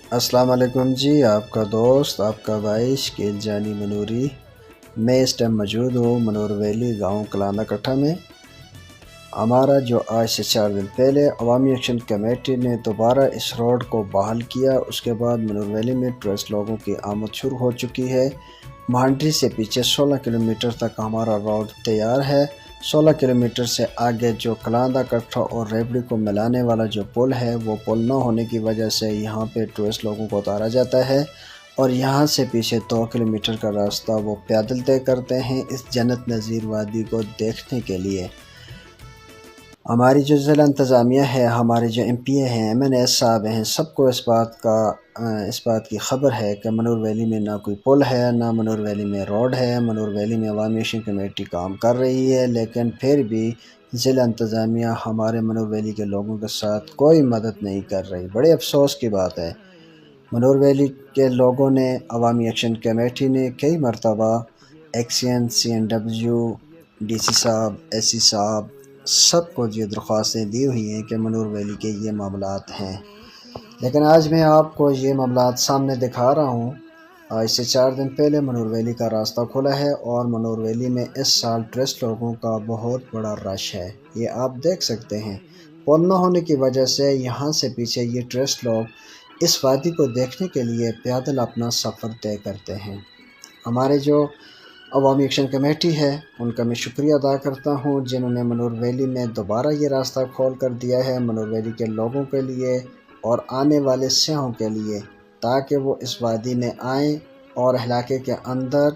السلام علیکم جی، آپ کا دوست آپ کا بھائی شکیل جانی منوری۔ میں اس ٹائم موجود ہوں منور ویلی گاؤں کلانہ کٹھا میں۔ ہمارا جو آج سے 4 دن پہلے عوامی ایکشن کمیٹی نے دوبارہ اس روڈ کو بحال کیا، اس کے بعد منور ویلی میں ٹورسٹ لوگوں کی آمد شروع ہو چکی ہے۔ مہانڈری سے پیچھے 16 کلومیٹر تک ہمارا روڈ تیار ہے۔ 16 کلومیٹر سے آگے جو کلانہ کٹھا اور ریبڑی کو ملانے والا جو پل ہے، وہ پل نہ ہونے کی وجہ سے یہاں پہ ٹورسٹ لوگوں کو اتارا جاتا ہے، اور یہاں سے پیچھے 2 کلومیٹر کا راستہ وہ پیدل طے کرتے ہیں اس جنت نظیر وادی کو دیکھنے کے لیے۔ ہماری جو ضلع انتظامیہ ہے، ہمارے جو ایم پی اے ہیں، ایم این اے صاحب ہیں، سب کو اس بات کی خبر ہے کہ منور ویلی میں نہ کوئی پل ہے، نہ منور ویلی میں روڈ ہے۔ منور ویلی میں عوامی ایکشن کمیٹی کام کر رہی ہے، لیکن پھر بھی ضلع انتظامیہ ہمارے منور ویلی کے لوگوں کے ساتھ کوئی مدد نہیں کر رہی۔ بڑے افسوس کی بات ہے۔ منور ویلی کے لوگوں نے، عوامی ایکشن کمیٹی نے کئی مرتبہ ایکسین، سی این ڈبلیو، ڈی سی صاحب، ایس سی صاحب، سب کو یہ درخواستیں دی ہوئی ہیں کہ منور ویلی کے یہ معاملات ہیں، لیکن آج میں آپ کو یہ معاملات سامنے دکھا رہا ہوں۔ آج سے 4 دن پہلے منور ویلی کا راستہ کھلا ہے، اور منور ویلی میں اس سال ٹورسٹ لوگوں کا بہت بڑا رش ہے، یہ آپ دیکھ سکتے ہیں۔ پل نہ ہونے کی وجہ سے یہاں سے پیچھے یہ ٹورسٹ لوگ اس وادی کو دیکھنے کے لیے پیدل اپنا سفر طے کرتے ہیں۔ ہمارے جو عوامی ایکشن کمیٹی ہے، ان کا میں شکریہ ادا کرتا ہوں، جنہوں نے منور ویلی میں دوبارہ یہ راستہ کھول کر دیا ہے منور ویلی کے لوگوں کے لیے اور آنے والے سیاحوں کے لیے، تاکہ وہ اس وادی میں آئیں اور علاقے کے اندر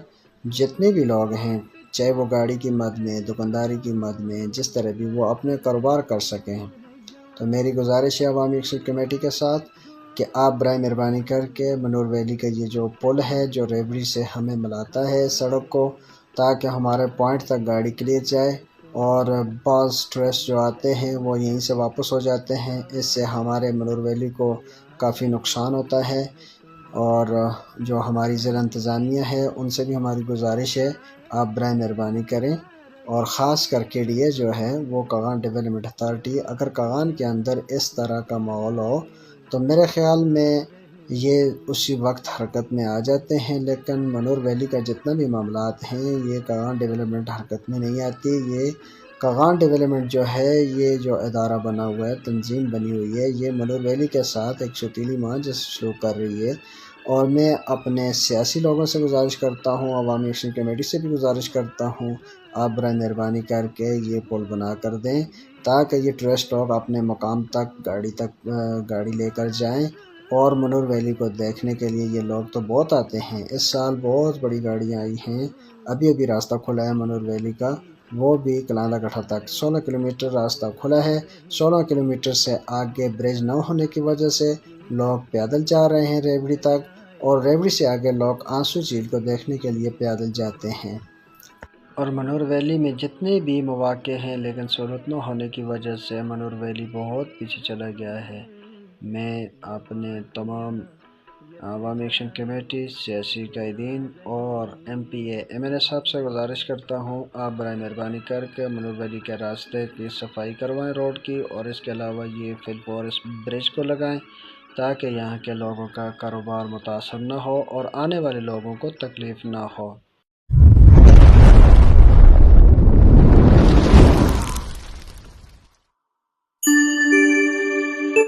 جتنے بھی لوگ ہیں، چاہے وہ گاڑی کی مد میں، دکانداری کی مد میں، جس طرح بھی وہ اپنے کاروبار کر سکیں۔ تو میری گزارش ہے عوامی ایکشن کمیٹی کے ساتھ کہ آپ برائے مہربانی کر کے منور ویلی کا یہ جو پل ہے، جو ریبڑی سے ہمیں ملاتا ہے سڑک کو، تاکہ ہمارے پوائنٹ تک گاڑی کلیئر جائے، اور بعض ٹورسٹ جو آتے ہیں وہ یہیں سے واپس ہو جاتے ہیں۔ اس سے ہمارے منور ویلی کو کافی نقصان ہوتا ہے، اور جو ہماری ضلع انتظامیہ ہے ان سے بھی ہماری گزارش ہے، آپ برائے مہربانی کریں، اور خاص کر کے ڈی جو ہے وہ کاغان ڈیولپمنٹ اتھارٹی، اگر کاغان کے اندر اس طرح کا ماحول ہو تو میرے خیال میں یہ اسی وقت حرکت میں آ جاتے ہیں، لیکن منور ویلی کا جتنا بھی معاملات ہیں یہ کاغان ڈیولپمنٹ حرکت میں نہیں آتی۔ یہ کاغان ڈیولپمنٹ جو ہے، یہ جو ادارہ بنا ہوا ہے، تنظیم بنی ہوئی ہے، یہ منور ویلی کے ساتھ ایک سوتیلی ماں جیسے سلوک کر رہی ہے، اور میں اپنے سیاسی لوگوں سے گزارش کرتا ہوں، عوامی ایکشن کمیٹی سے بھی گزارش کرتا ہوں، آپ برائے مہربانی کر کے یہ پل بنا کر دیں، تاکہ یہ ٹورسٹ لوگ اپنے مقام تک گاڑی لے کر جائیں، اور منور ویلی کو دیکھنے کے لیے یہ لوگ تو بہت آتے ہیں۔ اس سال بہت بڑی گاڑیاں آئی ہیں، ابھی راستہ کھلا ہے منور ویلی کا، وہ بھی کلانہ کٹھا تک 16 کلومیٹر راستہ کھلا ہے۔ 16 کلومیٹر سے آگے برج نہ ہونے کی وجہ سے لوگ پیدل جا رہے ہیں ریبڑی تک، اور ریبڑی سے آگے لوگ آنسو جھیل کو دیکھنے کے لیے پیدل جاتے ہیں۔ اور منور ویلی میں جتنے بھی مواقع ہیں، لیکن سہولت نہ ہونے کی وجہ سے منور ویلی بہت پیچھے چلا گیا ہے۔ میں اپنے تمام عوامی ایکشن کمیٹی، سیاسی قائدین اور ایم پی اے، ایم این اے صاحب سے گزارش کرتا ہوں، آپ برائے مہربانی کر کے منور ویلی کے راستے کی صفائی کروائیں روڈ کی، اور اس کے علاوہ یہ اس برج کو لگائیں، تاکہ یہاں کے لوگوں کا کاروبار متاثر نہ ہو اور آنے والے لوگوں کو تکلیف نہ ہو۔